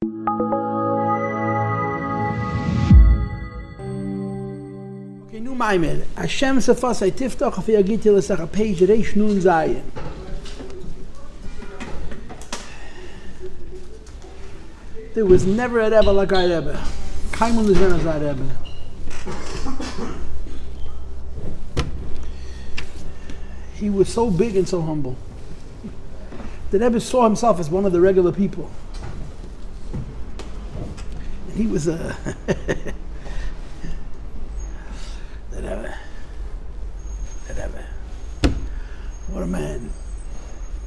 Okay, nu maimer. Hashem Sefasai Tiftach of Yagiti L'Sach, page Reish Nun Zayin. There was never a Rebbe like our Rebbe. Kaimon L'Zhen as our Rebbe. He was so big and so humble. The Rebbe saw himself as one of the regular people. And he was a... The Rebbe. What a man.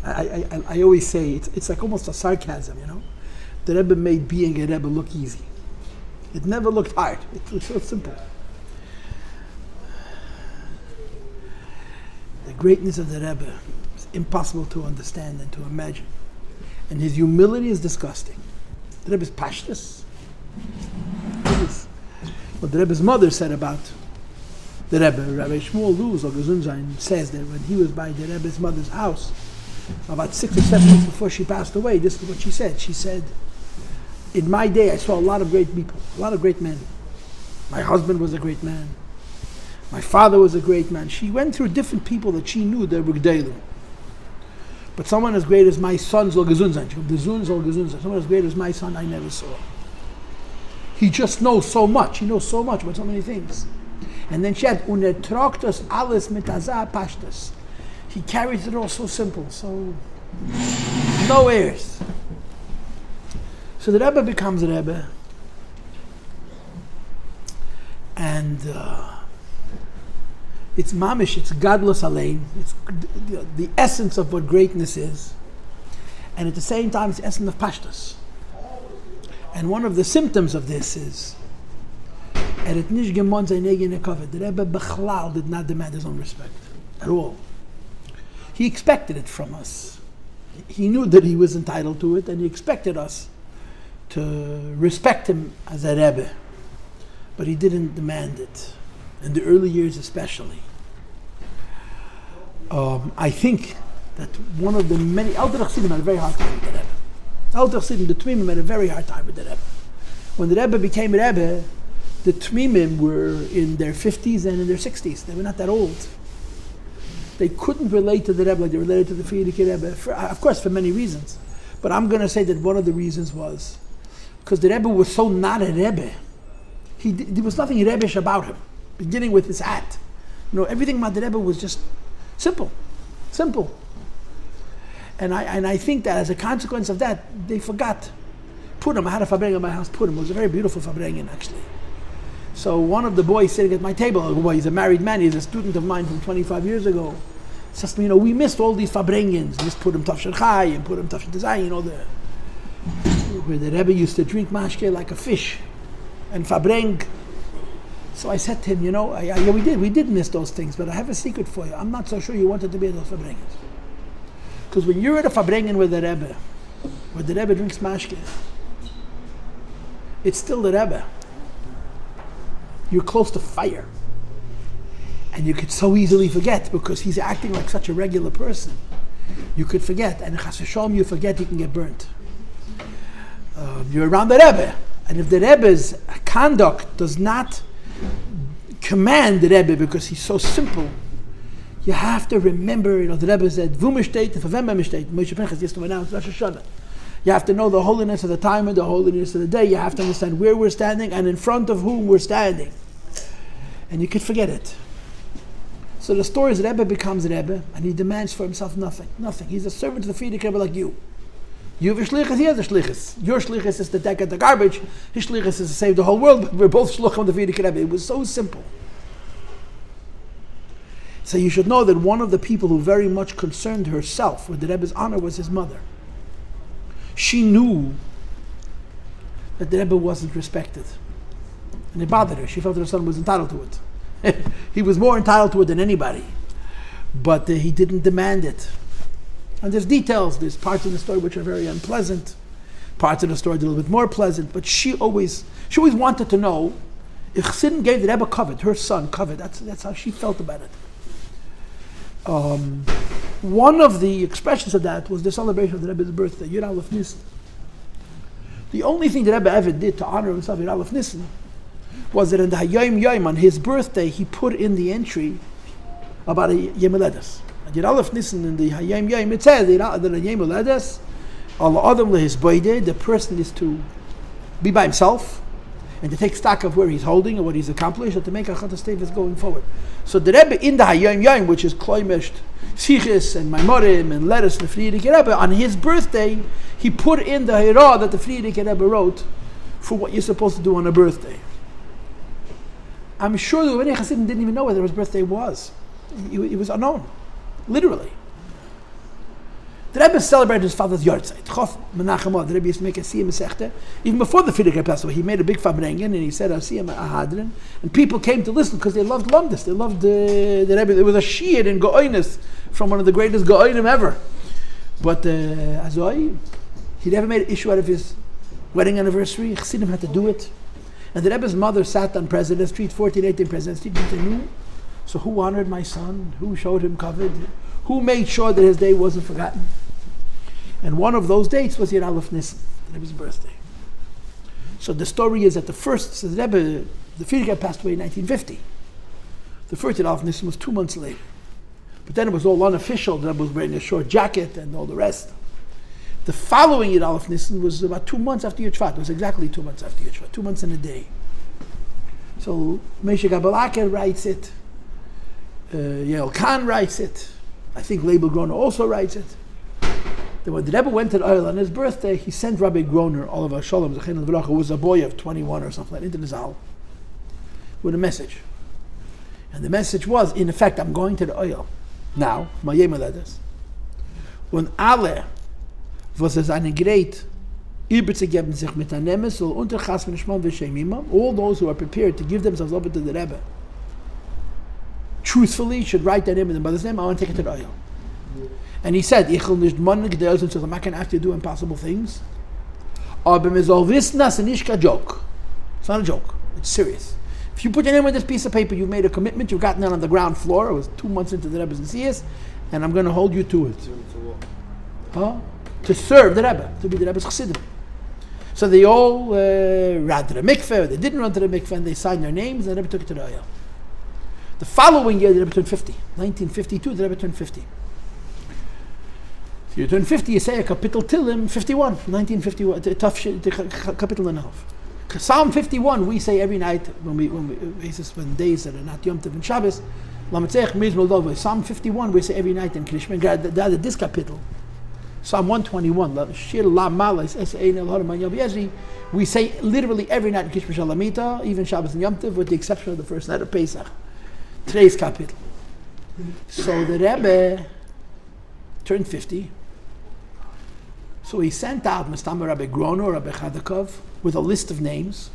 I always say, it's like almost a sarcasm, you know? The Rebbe made being a Rebbe look easy. It never looked hard. It was so simple. The greatness of the Rebbe is impossible to understand and to imagine. And his humility is disgusting. The Rebbe's pashtus. What the Rebbe's mother said about the Rebbe, Rabbi Shmuel Esrei, says that when he was by the Rebbe's mother's house, about 6 or 7 weeks before she passed away, this is what she said. She said, in my day I saw a lot of great people, a lot of great men. My husband was a great man. My father was a great man. She went through different people that she knew that were g'deilim. But someone as great as my son, someone as great as my son, I never saw. He just knows so much. He knows so much about so many things. And then she had unetroktos alles mitazah pashtas. He carries it all so simple, so no airs. So the Rebbe becomes a Rebbe, and it's mamish, it's godless alein. It's the essence of what greatness is, and at the same time, it's the essence of pashtas. And one of the symptoms of this is the Rebbe Bechlal did not demand his own respect at all. He expected it from us. He knew that he was entitled to it, and he expected us to respect him as a Rebbe. But he didn't demand it, in the early years especially. I think that one of the many Elder Chassidim had a very hard time with the Rebbe. Elder Chassidim, the Tmimim, had a very hard time with the Rebbe. When the Rebbe became a Rebbe, the Tmimim were in their 50s and in their 60s. They were not that old. They couldn't relate to the Rebbe like they related to the Frierdiker Rebbe, of course, for many reasons. But I'm going to say that one of the reasons was because the Rebbe was so not a Rebbe. There was nothing Rebbish about him, beginning with his hat. You know, everything about the Rebbe was just simple. And I think that as a consequence of that, they forgot. Purim, I had a fabrengen in my house, Purim. It was a very beautiful fabrengen, actually. So one of the boys sitting at my table, well, he's a married man, he's a student of mine from 25 years ago, says, you know, we missed all these fabrengens, missed Purim Tafshin Chai and Purim Tafshin Tzayin, you know, where the Rebbe used to drink mashke like a fish and fabreng. So I said to him, you know, yeah, we did miss those things, but I have a secret for you. I'm not so sure you wanted to be at those fabrengens. Because when you're at a fabrengen with the Rebbe, where the Rebbe drinks mashke, it's still the Rebbe. You're close to fire. And you could so easily forget because he's acting like such a regular person. You could forget. And Chas v'Shalom, you forget, you can get burnt. You're around the Rebbe. And if the Rebbe's conduct does not command the Rebbe because he's so simple, you have to remember, you know, the Rebbe said, V'mishtet, v'vem Moshe Pinchas used to announce Rosh Hashanah. You have to know the holiness of the time and the holiness of the day. You have to understand where we're standing and in front of whom we're standing. And you could forget it. So the story is Rebbe becomes Rebbe and he demands for himself nothing. He's a servant to the Frierdiker Rebbe like you. You have a shlichus, he has a shlichus. Your shlichus is to take out the garbage. His shlichus is to save the whole world, but we're both shluchim of the Frierdiker Rebbe. It was so simple. So you should know that one of the people who very much concerned herself with the Rebbe's honor was his mother. She knew that the Rebbe wasn't respected. And it bothered her. She felt that her son was entitled to it. He was more entitled to it than anybody. But he didn't demand it. And there's details, there's parts of the story which are very unpleasant, parts of the story a little bit more pleasant, but she always wanted to know if Chassidin gave the Rebbe kavod, her son kavod. That's how she felt about it. One of the expressions of that was the celebration of the Rebbe's birthday, Yud Aleph Nissan. The only thing that Rebbe ever did to honor himself in Aleph Nissan was that in the Hayom Yom, on his birthday, he put in the entry about a Yom Haledes. And in Aleph Nissan, in the Hayom Yom, it says that on Yom Haledes, the person is to be by himself and to take stock of where he's holding and what he's accomplished and to make a Chatas Tevis going forward. So the Rebbe in the Hayom Yom, which is Kloimesht, Sichis and Maimorim and letters to the Friedrich Rebbe, on his birthday, he put in the Hira that the Friedrich Rebbe wrote for what you're supposed to do on a birthday. I'm sure that many Chassidim didn't even know whether his birthday was. It was unknown, literally. The Rebbe celebrated his father's yahrzeit. Chof Menachem, the Rebbe used to make a siyam Masechta. Even before the Friedrich Rebbe passed away, he made a big fabrengen and he said a siyam ahadrin, and people came to listen because they loved Lomdus. They loved the Rebbe. There was a shiur in Go'oinus from one of the greatest Go'oinim ever. But Azoi, he never made an issue out of his wedding anniversary. Chassidim had to do it. And the Rebbe's mother sat on President Street, 1418 President Street, and they knew. So who honored my son? Who showed him kavod? Who made sure that his day wasn't forgotten? And one of those dates was Yer Aleph Nissan, the Rebbe's birthday. So the story is that the Rebbe, the Friedrich passed away in 1950. The first Yer Aleph Nissan was 2 months later. But then it was all unofficial. The Rebbe was wearing a short jacket and all the rest. The following Yer Aleph Nissan was about 2 months after Yer Shvat. It was exactly 2 months after Yer Shvat, 2 months and a day. So Moshe Gabalaker writes it. Yael Khan writes it. I think Leibel Groner also writes it. That when the Rebbe went to the Oil on his birthday, he sent Rabbi Groner, Oliver Shalom, who was a boy of 21 or something like that, into the Zal with a message. And the message was, in effect, I'm going to the Oil. Now, my Yom Haledes. Und alle, was es eine Gerät überzugeben sich mit einem Nemes, soll unterchas von Shmone Esrei, all those who are prepared to give themselves over to the Rebbe, truthfully should write their name in the mother's name. I want to take it to the Oil. And he said, ich will nicht monnig der so I'm not going to have to do impossible things. Aber mir soll wissen, dass nicht kein joke. It's not a joke. It's serious. If you put your name on this piece of paper, you've made a commitment, you've gotten it on the ground floor. It was 2 months into the Rebbe's Nesias, and I'm going to hold you to it. To serve the Rebbe, to be the Rebbe's Chassidim. So they all ran to the mikveh, or they didn't run to the mikveh, and they signed their names, and the Rebbe took it to the Oil. The following year, the Rebbe turned 50. 1952, the Rebbe turned 50. If you turn 50, you say a kapitel Tilim, 51, 1951, kapitel and a half. Psalm 51, we say every night when days that are not Yom Tov and Shabbos. Psalm 51, we say every night in Krishma. This kapitel, Psalm 121, we say literally every night in Krishma Shalamita, even Shabbos and Yom Tov, with the exception of the first night of Pesach. Today's kapitel. So the Rebbe turned 50. So he sent out Mastama Rabbi Groner, Rabbi Chadakov, with a list of names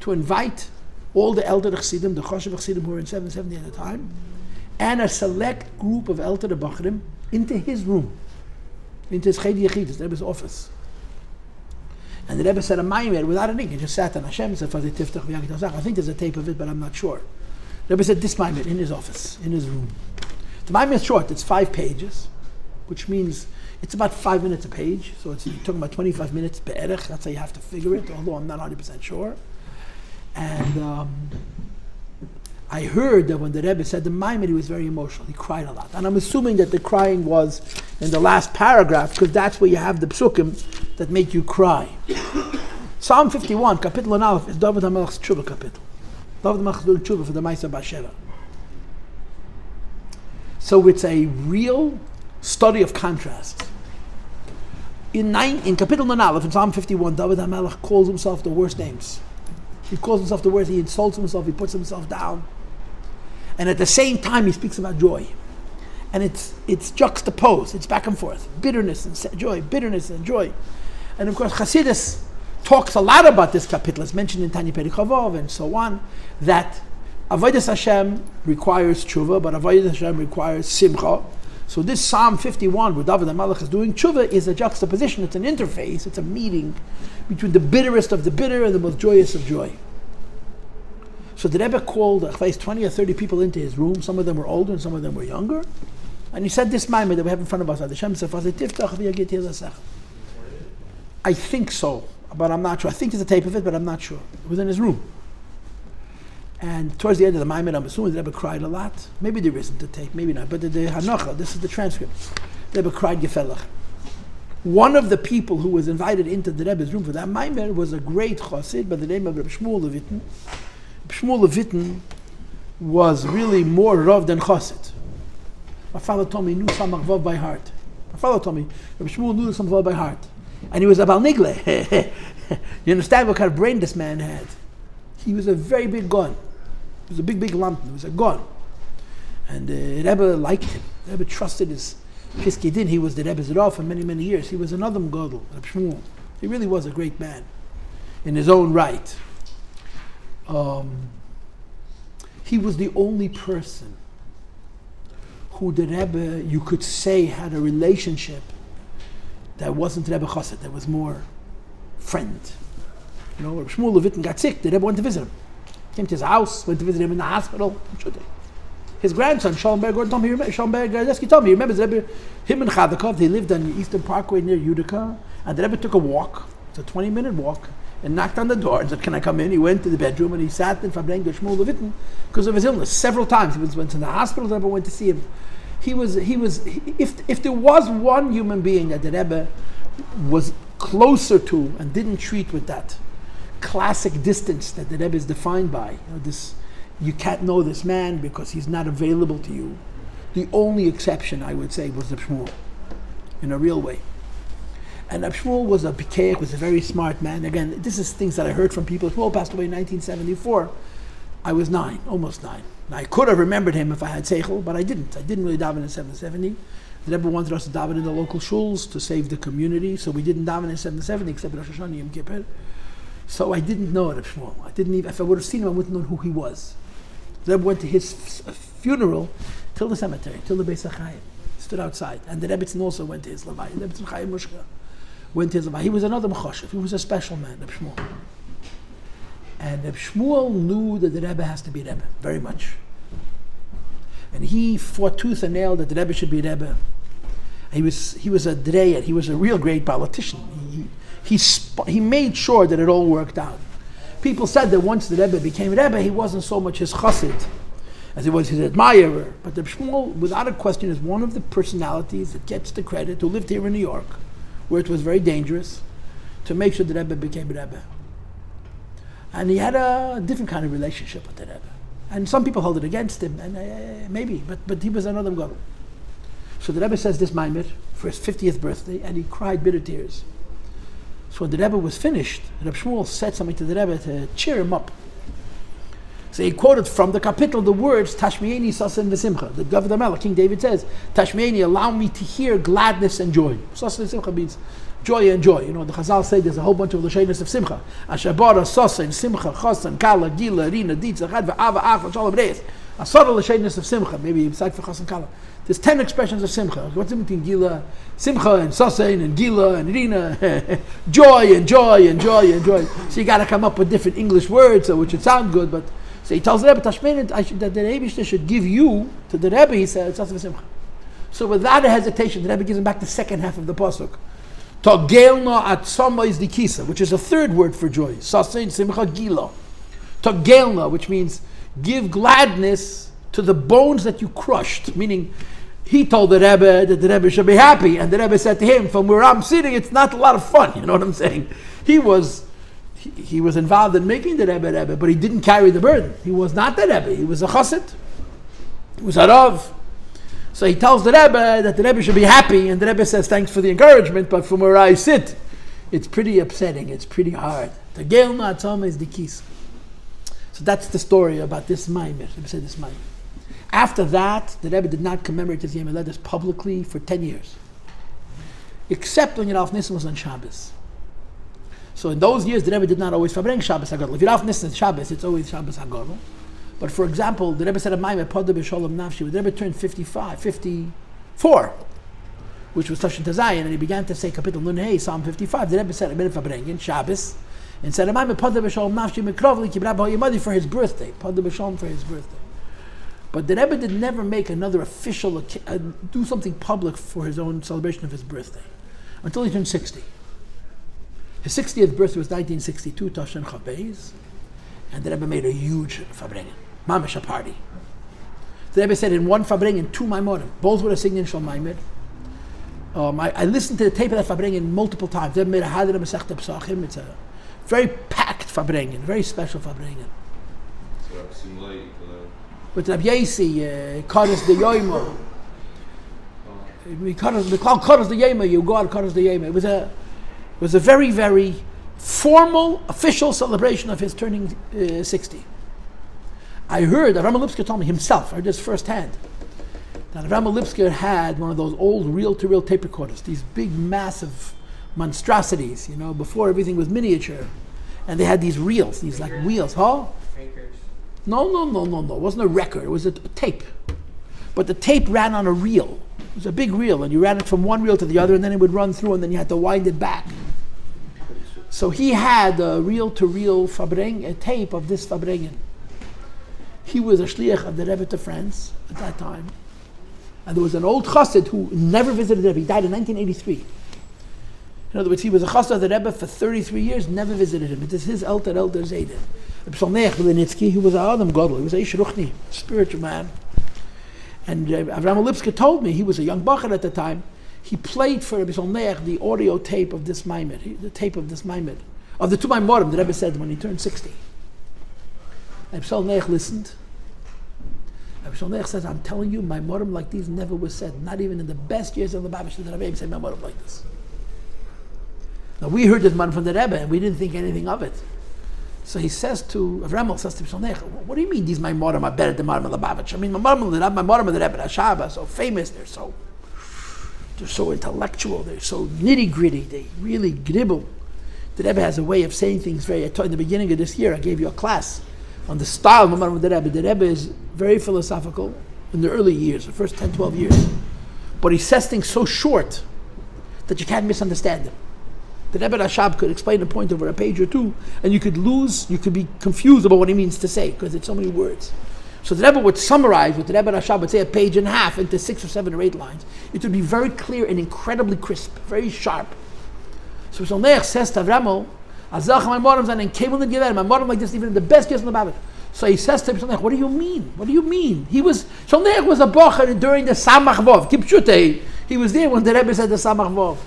to invite all the elder Chassidim, the Choshev Chassidim who were in 770 at the time, and a select group of elder Bachrim into his room, into his Chedi Yechidus, the Rebbe's office. And the Rebbe said a Maimer without a name. He just sat on Hashem, Sefasai, Tiftach, I think there's a tape of it, but I'm not sure. The Rebbe said this Maimer in his office, in his room. The Maimer is short, it's 5 pages, which means it's about 5 minutes a page, so you're talking about 25 minutes Perek, that's how you have to figure it, although I'm not 100% sure. And I heard that when the Rebbe said the Maimon, he was very emotional, he cried a lot. And I'm assuming that the crying was in the last paragraph, because that's where you have the Pesukim that make you cry. Psalm 51, Kapitel and Aleph, is David HaMelech's Tshuva Kapitel. David HaMelech is doing Tshuva for the Maisa Basheva. So it's a real study of contrast. In Kapitel and Aleph, in Psalm 51, David HaMelech calls himself the worst names. He calls himself the worst, he insults himself, he puts himself down. And at the same time, he speaks about joy. And it's juxtaposed, it's back and forth. Bitterness and joy, bitterness and joy. And of course, Chassidus talks a lot about this kapitel. It's mentioned in Tanya Perek Chavav and so on, that Avodas Hashem requires tshuva, but Avodas Hashem requires simcha. So this Psalm 51, where David HaMelech is doing tshuva, is a juxtaposition, it's an interface, it's a meeting between the bitterest of the bitter and the most joyous of joy. So the Rebbe called 20 or 30 people into his room. Some of them were older and some of them were younger. And he said this maimer that we have in front of us, Sefasai, Tiftach, I think so. but I'm not sure. I think there's a tape of it, but I'm not sure. It was in his room. And towards the end of the Maimed, I'm assuming the Rebbe cried a lot. Maybe there isn't a tape, maybe not. But the Hanocha, this is the transcript. The Rebbe cried Gefellach. One of the people who was invited into the Rebbe's room for that Maimed was a great Chassid by the name of Reb Shmone Esrei. Shmone Esrei was really more Rav than Chassid. My father told me he knew Samach Vav by heart. My father told me Reb Shmuel knew Samach Vav by heart. And he was a Bal Nigle. You understand what kind of brain this man had? He was a very big gun. He was a big lamp. He was a gun. And the Rebbe liked him. The Rebbe trusted his Pisukei DiZimra. He was the Rebbe's Rav for many years. He was another Gadol, Reb Shmuel. He really was a great man in his own right. He was the only person who the Rebbe, you could say, had a relationship that wasn't Rebbe Chassid, that was more friend. You know, Shmuel Esrei got sick, the Rebbe went to visit him. Came to his house, went to visit him in the hospital. His grandson, Shalom Ber told me, he remembers the Rebbe, him and Chadakov, they lived on the Eastern Parkway near Utica, and the Rebbe took a walk, it's a 20-minute walk, and knocked on the door and said, "Can I come in?" He went to the bedroom and he sat in Fabreng Shmuel Esrei because of his illness. Several times he went to the hospital, the Rebbe went to see him. If there was one human being that the Rebbe was closer to and didn't treat with that classic distance that the Rebbe is defined by, you can't know this man because he's not available to you. The only exception, I would say, was Reb Shmuel, in a real way. And Reb Shmuel was a Pesukim, was a very smart man. Again, this is things that I heard from people. Shmuel passed away in 1974. I was 9, almost 9. Now, I could have remembered him if I had seichel, but I didn't. I didn't really daven in 770. The Rebbe wanted us to daven in the local shuls to save the community, so we didn't daven in 770 except Rosh Hashanah Yom Kippur. So I didn't know Reb Shmuel. I didn't even, if I would have seen him, I wouldn't know who he was. The Rebbe went to his funeral till the cemetery, till the Beis HaChaim. Stood outside. And the Rebbe also went to his Levai. The Rebbe Chaim Mushka went to his Levai. He was another Mechoshev. He was a special man, Reb Shmuel. And Reb Shmuel knew that the Rebbe has to be Rebbe, very much. And he fought tooth and nail that the Rebbe should be Rebbe. He was a Dreyer. He was a real great politician. He made sure that it all worked out. People said that once the Rebbe became Rebbe, he wasn't so much his chassid as he was his admirer. But Reb Shmuel, without a question, is one of the personalities that gets the credit, who lived here in New York, where it was very dangerous, to make sure the Rebbe became Rebbe. And he had a different kind of relationship with the Rebbe. And some people hold it against him, and maybe, but he was another Gadol. So the Rebbe says this Maimed for his 50th birthday, and he cried bitter tears. So when the Rebbe was finished, Reb Shmuel said something to the Rebbe to cheer him up. So he quoted from the capital the words, Tashmieni Sasen V'Simcha. The Governor Melech, King David says, Tashmieni, allow me to hear gladness and joy. Sasen V'Simcha means joy and joy. You know, the Chazal say there's a whole bunch of L'shenis of Simcha. Ashabara, Sasen, Simcha, Chasan, Kala, Gila, Rina, Ditza, Chad, V'Ava, Ach, Shalom Reis. Asara L'shenis of Simcha, maybe beside for Chasan, Kala. There's 10 expressions of Simcha. What's in between Gila, Simcha and Sasen and Gila and Rina? Joy and joy and joy and joy. So you got to come up with different English words, which would sound good, but so he tells the Rebbe, Tashmein, that the Rebbe should give you to the Rebbe, he said, Sasen V'Simcha. So without a hesitation, the Rebbe gives him back the second half of the Possuk. Togelna atzama is the kisa, which is a third word for joy. Sasen Simcha Gila. Togelna, which means give gladness to the bones that you crushed, meaning he told the Rebbe that the Rebbe should be happy, and the Rebbe said to him, from where I'm sitting, it's not a lot of fun, you know what I'm saying? He was involved in making the Rebbe, but he didn't carry the burden. He was not the Rebbe, he was a chassid. He was a Rav. So he tells the Rebbe that the Rebbe should be happy, and the Rebbe says, thanks for the encouragement, but from where I sit, it's pretty upsetting, it's pretty hard. The Geilna Atzama is the keys. So that's the story about this Maimed. Rebbe said this Maimed. After that, the Rebbe did not commemorate his Yom Haledes publicly for 10 years. Except when Yeralf Nissan was on Shabbos. So in those years, the Rebbe did not always Fabreng Shabbos HaGadol. If Yeralf Nissan is Shabbos, it's always Shabbos HaGadol. But for example, the Rebbe said a Maimed, Podah B'Sholom Nafshi, when the Rebbe turned 54, which was Tashin Tazayin, and he began to say Kapitel Nun Hey, Psalm 55, the Rebbe said a minute Fabrengen, Shabbos, and said a Maimed, Podah B'Sholom Nafshi, Mikrovli, Kibrab HaYamadi for his birthday, Podah B'Sholom for his birthday. But the Rebbe did never make another official, do something public for his own celebration of his birthday, until he turned 60. His 60th birthday was 1962, Toshen Chabez, and the Rebbe made a huge fabrengen, mamish a party. The Rebbe said in one fabrengen, 2 maimorim, both were a signature shal maimed. I listened to the tape of that fabrengen multiple times. The Rebbe made a hadra mesechta Pesukim. It's a very packed fabrengen, very special fabrengen. With Rabbi Yasi, Kodesh de Yoima. We call Kodesh de Yoima, you go out Kodesh de Yoima. It was a very, very formal, official celebration of his turning 60. I heard, Avraham Lipsker told me himself, I heard this firsthand, that Avraham Lipsker had one of those old reel-to-reel tape recorders, these big, massive monstrosities, before everything was miniature. And they had these reels, these like wheels, huh? No. It wasn't a record. It was a tape. But the tape ran on a reel. It was a big reel, and you ran it from one reel to the other, and then it would run through, and then you had to wind it back. So he had a reel-to-reel a tape of this fabrengen. He was a shliach of the Rebbe to France at that time. And there was an old chassid who never visited the Rebbe. He died in 1983. In other words, he was a chassid of the Rebbe for 33 years, never visited him. It is his elder Zayden. Shmone Esrei, who was an gadol, he was a ish ruchni, spiritual man. And Avraham Lipsker told me, he was a young bacher at the time, he played for Rebbe Shmone the audio tape of this maimed, the tape of this maimed, of the 2 maimorim the Rebbe said when he turned 60. Rebbe Shmone listened. Rebbe Shmone says, I'm telling you, maimorim like these never was said, not even in the best years of the Babish did the Rebbe say maimorim like this. Now we heard this man from the Rebbe and we didn't think anything of it. So he says to Avraham, says to Shmone, what do you mean these maimorim are better than maimorim Lubavitch? I mean, maimorim of the Rebbe, Hashab are so famous, they're so intellectual, they're so nitty gritty, they really gribble. The Rebbe has a way of saying things very. In the beginning of this year, I gave you a class on the style of maimorim of the Rebbe. The Rebbe is very philosophical in the early years, the first 10, 12 years. But he says things so short that you can't misunderstand him. The Rebbe Rashab could explain a point over a page or two, and you could be confused about what he means to say, because it's so many words. So the Rebbe would summarize what the Rebbe Rashab would say a page and a half into 6 or 7 or 8 lines. It would be very clear and incredibly crisp, very sharp. So Shmone says to Avraham, my modern like this, even in the best years in the Bible. So he says to him, what do you mean? What do you mean? Shmone was a bocher during the Samach Vov. Kipshutei. He was there when the Rebbe said the Samach Vov.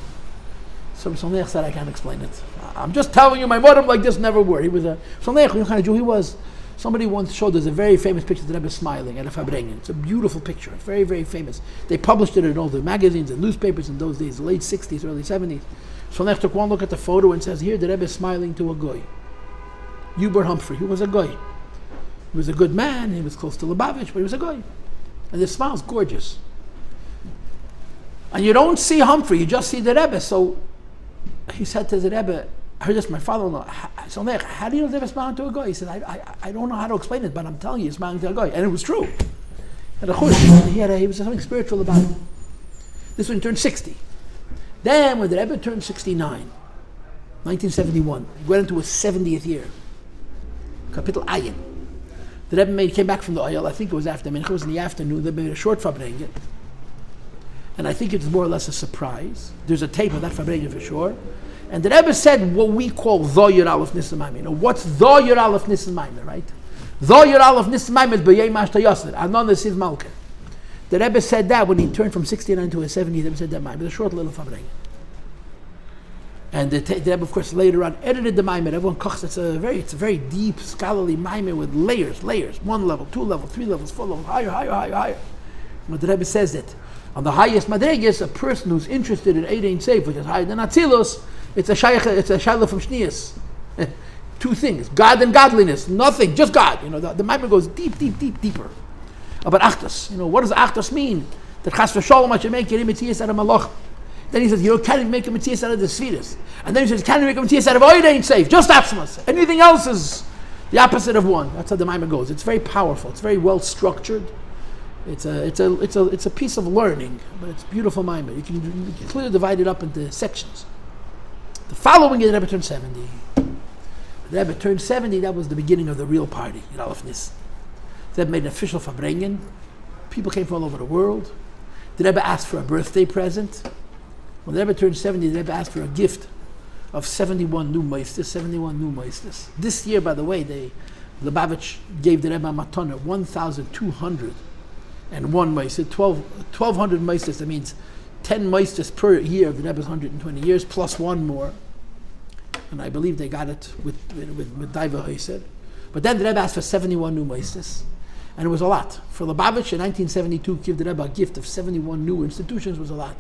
So Shmone said, I can't explain it. I'm just telling you, my modern like this never were. He was a Shmone, what kind of Jew he was. Somebody once showed there's a very famous picture of the Rebbe smiling at a fabrengen. It's a beautiful picture. It's very, very famous. They published it in all the magazines and newspapers in those days, the late 60s, early 70s. Shmone took one look at the photo and says, here the Rebbe is smiling to a goy. Yuber Humphrey, who was a goy. He was a good man, he was close to Lubavitch, but he was a goy. And the smile's gorgeous. And you don't see Humphrey, you just see the Rebbe. So he said to the Rebbe, I heard this from my father-in-law, Shmone, how do you know the Rebbe smiling to a goy? He said, I don't know how to explain it, but I'm telling you, he's smiling to a goy. And it was true. He was something spiritual about it. This when he turned 60. Then when the Rebbe turned 69, 1971, he went into his 70th year. Kapitel Ayin. The Rebbe came back from the oil, I think it was after Mincha, it was in the afternoon, they made a short fabrengen. And I think it's more or less a surprise. There's a tape of that fabrengen for sure. And the Rebbe said what we call Dho Yer Aleph Nissan Maimer. What's Dho Yer Aleph Nissan Maimer, right? Dho Yer Aleph Nissan Maimer is B'yei Mashta Yosser. Anon Nesiv Malka. The Rebbe said that when he turned from 69 to his 70s, the Rebbe said that Maimer. It's a short little fabrengen. And the Rebbe, of course, later on edited the Maimer. Everyone kochs. It's a very deep, scholarly Maimer with layers. 1 level, 2 levels, 3 levels, 4 levels, higher. But the Rebbe says that on the highest madregas, a person who's interested in Eid Ein Seif, which is higher than Atzilus, it's a shayla from Shnias. 2 things: God and godliness. Nothing, just God. The Maimer goes deeper. About Achtas. What does Achtas mean? That Chas v'Sholom I should make your imitziyas out of Malach. Then he says, can't even make a mitzvah out of the Sfiras. And then he says, can't even make a mitzvah out of Oid Ain't Safe, just Apsimas. Anything else is the opposite of one. That's how the Maimer goes. It's very powerful. It's very well structured. It's a piece of learning, but it's beautiful Maimer. You can clearly divide it up into sections. The following year, the Rebbe turned 70. The Rebbe turned 70, that was the beginning of the real party in Aleph Nis. The Rebbe made an official fabrengen. People came from all over the world. The Rebbe asked for a birthday present. When the Rebbe turned 70, the Rebbe asked for a gift of 71 new meisters, 71 new meisters. This year, by the way, Lubavitch gave the Rebbe Matana 1,201 meisters, 1,200 meisters. That means 10 meisters per year of the Rebbe's 120 years, plus one more. And I believe they got it with Daiva Haiser. But then the Rebbe asked for 71 new meisters. And it was a lot. For Lubavitch in 1972, give the Rebbe a gift of 71 new institutions was a lot.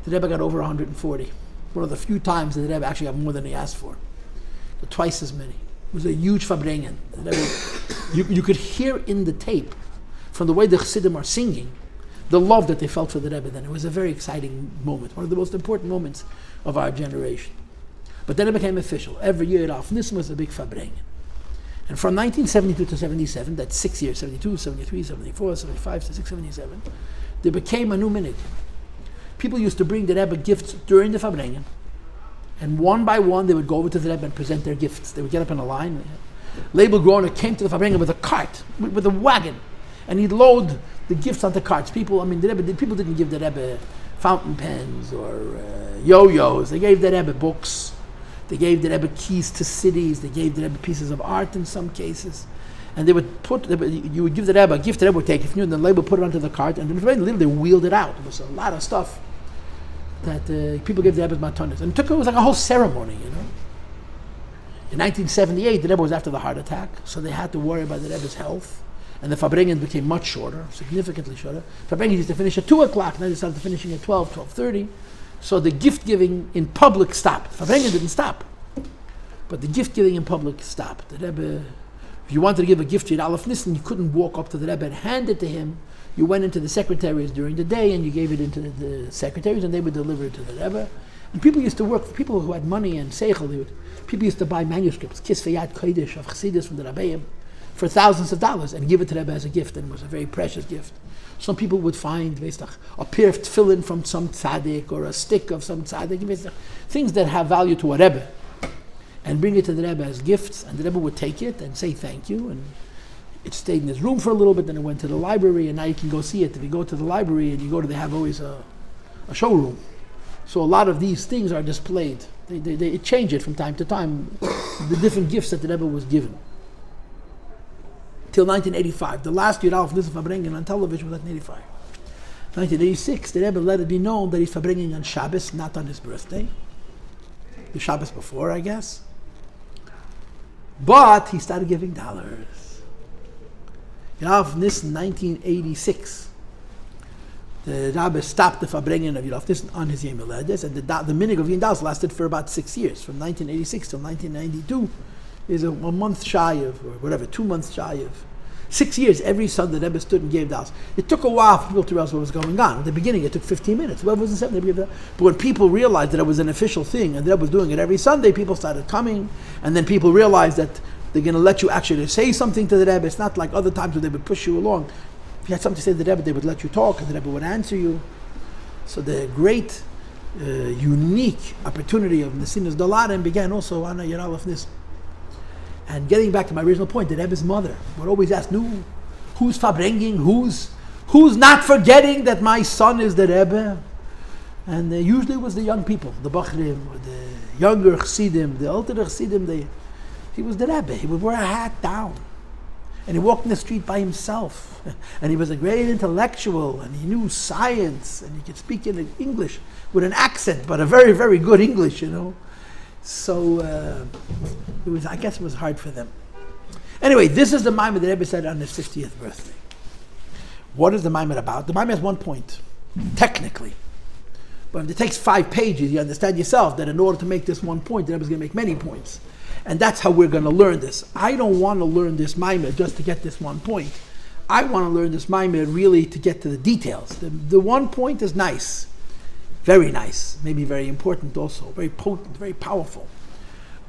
The Rebbe got over 140. One of the few times that the Rebbe actually got more than he asked for. But twice as many. It was a huge fabrengen. You could hear in the tape, from the way the Chassidim are singing, the love that they felt for the Rebbe then. It was a very exciting moment, one of the most important moments of our generation. But then it became official. Every year off, this was a big fabrengen. And from 1972 to 77, that's 6 years, 72, 73, 74, 75, 76, 77, there became a new minhag. People used to bring the Rebbe gifts during the fabrengen, and one by one they would go over to the Rebbe and present their gifts. They would get up in a line. Label Groner came to the fabrengen with a cart, with a wagon, and he'd load the gifts onto carts. People didn't give the Rebbe fountain pens or yo-yos. They gave the Rebbe books. They gave the Rebbe keys to cities. They gave the Rebbe pieces of art in some cases. And you would give the Rebbe a gift, the Rebbe would take it from you, and the label would put it onto the cart, and then they wheeled it out. It was a lot of stuff that people gave the Rebbe's matanos. And it was like a whole ceremony, you know. In 1978, the Rebbe was after the heart attack, so they had to worry about the Rebbe's health. And the fabrengen became much shorter, significantly shorter. Fabrengen used to finish at 2 o'clock, now they started finishing at 12, 12:30. So the gift giving in public stopped. Fabrengen didn't stop, but the gift giving in public stopped. The Rebbe, if you wanted to give a gift to Aleph Nissan, you couldn't walk up to the Rebbe and hand it to him. You went into the secretaries during the day and you gave it into the secretaries, and they would deliver it to the Rebbe. And people used to work, people who had money and seichel, people used to buy manuscripts, Kisveyat Kodesh of Chassidus from the Rebbeim, for thousands of dollars and give it to the Rebbe as a gift, and it was a very precious gift. Some people would find a pair of tefillin from some tzaddik or a stick of some tzaddik, things that have value to a Rebbe, and bring it to the Rebbe as gifts, and the Rebbe would take it and say thank you, and it stayed in his room for a little bit, then it went to the library, and now you can go see it. If you go to the library and they have always a showroom. So a lot of these things are displayed. They change it from time to time, the different gifts that the Rebbe was given. Till 1985. The last year of this fabrengen on television was 1985. 1986, the Rebbe let it be known that he's fabrengen on Shabbos, not on his birthday. The Shabbos before, I guess. But he started giving dollars. Yirav Nissan 1986. The Rebbe stopped the fabrengen of Yirav Nissan on his Yom Haledes, and the minhag of giving dollars lasted for about 6 years, from 1986 till 1992. Is a month shy of, or whatever, 2 months shy of 6 years. Every Sunday, the Rebbe stood and gave dollars. It took a while for people to realize what was going on. At the beginning, it took 15 minutes. Whoever was in 7, but when people realized that it was an official thing and the Rebbe was doing it every Sunday, people started coming, and then people realized that they're going to let you actually say something to the Rebbe. It's not like other times where they would push you along. If you had something to say to the Rebbe, they would let you talk, and the Rebbe would answer you. So the great, unique opportunity of Nissin's Dolarim began also on a Yeralef Nissan. And getting back to my original point, the Rebbe's mother would always ask, who's fabrengen? Who's not forgetting that my son is the Rebbe? And usually it was the young people, the Bachrim, or the younger Chassidim, the older Chassidim. He was the Rebbe. He would wear a hat down. And he walked in the street by himself. And he was a great intellectual, and he knew science, and he could speak in English with an accent, but a very, very good English, you know. So I guess it was hard for them. Anyway, this is the Maimer the Rebbe said on his 50th birthday. What is the Maimer about? The Maimer has 1 point, technically. But if it takes 5 pages, you understand yourself that in order to make this 1 point, the Rebbe is going to make many points. And that's how we're going to learn this. I don't want to learn this Maimer just to get this 1 point. I want to learn this Maimer really to get to the details. The 1 point is nice. Very nice, maybe very important also, very potent, very powerful.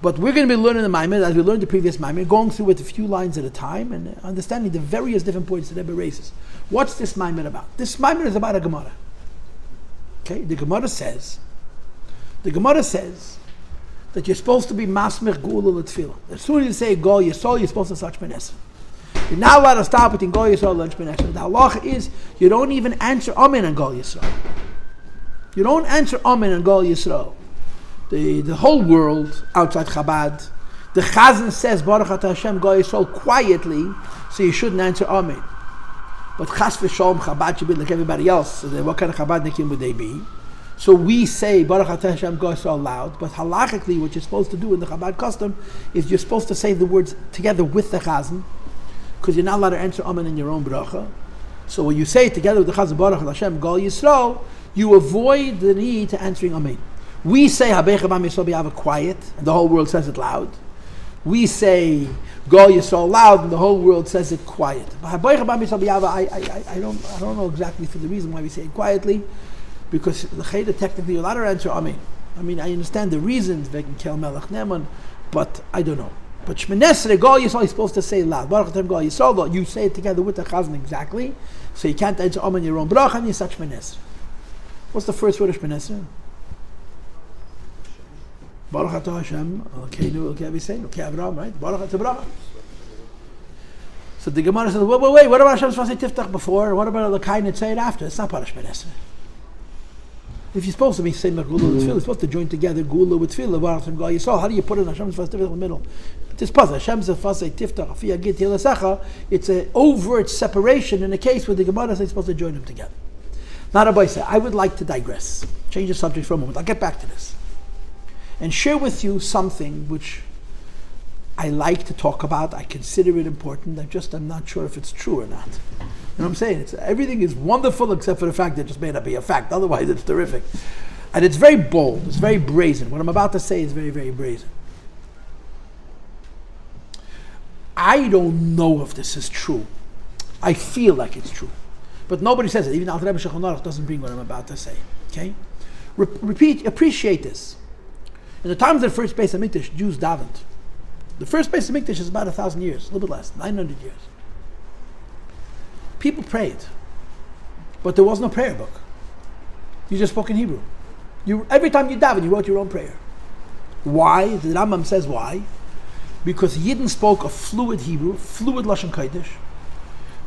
But we're going to be learning the Maimer, as we learned the previous Maimer, going through it a few lines at a time and understanding the various different points that Rebbe raises. What's this Maimer about? This Maimer is about a Gemara. Okay, the Gemara says that you're supposed to be masmech ga'ula letfilah. As soon as you say Go Yisroel, you're supposed to say Shmone Esrei. You're not allowed to stop between Go Yisroel and Shmone Esrei. The halacha is you don't even answer Amen on Go Yisroel. You don't answer Amen on Go Yisroel the whole world outside Chabad. The Chazan says Baruch Atah Hashem Go Yisrael quietly, so you shouldn't answer Amen. But Chas v'Shalom Chabad should be like everybody else. So then what kind of Chabadnikim would they be? So we say Baruch Atah Hashem Go Yisrael loud, but halachically what you're supposed to do in the Chabad custom is you're supposed to say the words together with the Chazan, because you're not allowed to answer Amen in your own bracha. So when you say it together with the Chazan Baruch Atah Hashem Go Yisrael, you avoid the need to answering Amen. We say Habecha Bam Yisrael B'Yava quiet, and the whole world says it loud. We say Go Yisrael loud, and the whole world says it quiet. But Habecha Bam Yisrael B'Yava, I don't know exactly for the reason why we say it quietly, because the Chayda technically you're allowed to answer Amen. I mean, I understand the reasons they can kill Melech Neman, but I don't know. But Shmone Esrei Go Yisrael is supposed to say loud. Baruch Hashem Go Yisrael, you say it together with the Chazan exactly, so you can't answer Amen your own bracha, and you say Shmone Esrei. What's the first word of Shmone Esrei? Baruch Atah Hashem, Elokeinu, Elokei Aviseinu, Elokei Avraham, right? Baruch Atah Bracha. So the Gemara says, wait, what about Hashem's supposed to say Tiftach before? What about the kind that say it after? It's not part of Shmone Esrei. If you're supposed to be saying Gula with Tefilla, you're supposed to join together Gula with Tefilla, Baruch Hashem Go Yisrael. How do you put it in Hashem's Tiftach in the middle? It's puzzle. Hashem's Sefasai, Tiftach, Afi Agit, Yilasecha. It's an overt separation in a case where the Gemara says you're supposed to join them together. Now, Rabbi said, I would like to digress, change the subject for a moment. I'll get back to this and share with you something which I like to talk about. I consider it important. I'm not sure if it's true or not. You know what I'm saying? Everything is wonderful except for the fact that it just may not be a fact. Otherwise, it's terrific. And it's very bold. It's very brazen. What I'm about to say is very, very brazen. I don't know if this is true. I feel like it's true. But nobody says it. Even Al Rebbe Shulchan Aruch doesn't bring what I'm about to say. Okay? Appreciate this. In the times of the first Beis HaMikdash, Jews davened. The first Beis HaMikdash is about 1,000 years, a little bit less, 900 years. People prayed, but there was no prayer book. You just spoke in Hebrew. Every time you daven, you wrote your own prayer. Why? The Rambam says why. Because Yidden spoke a fluid Hebrew, fluid Lashon Kodesh.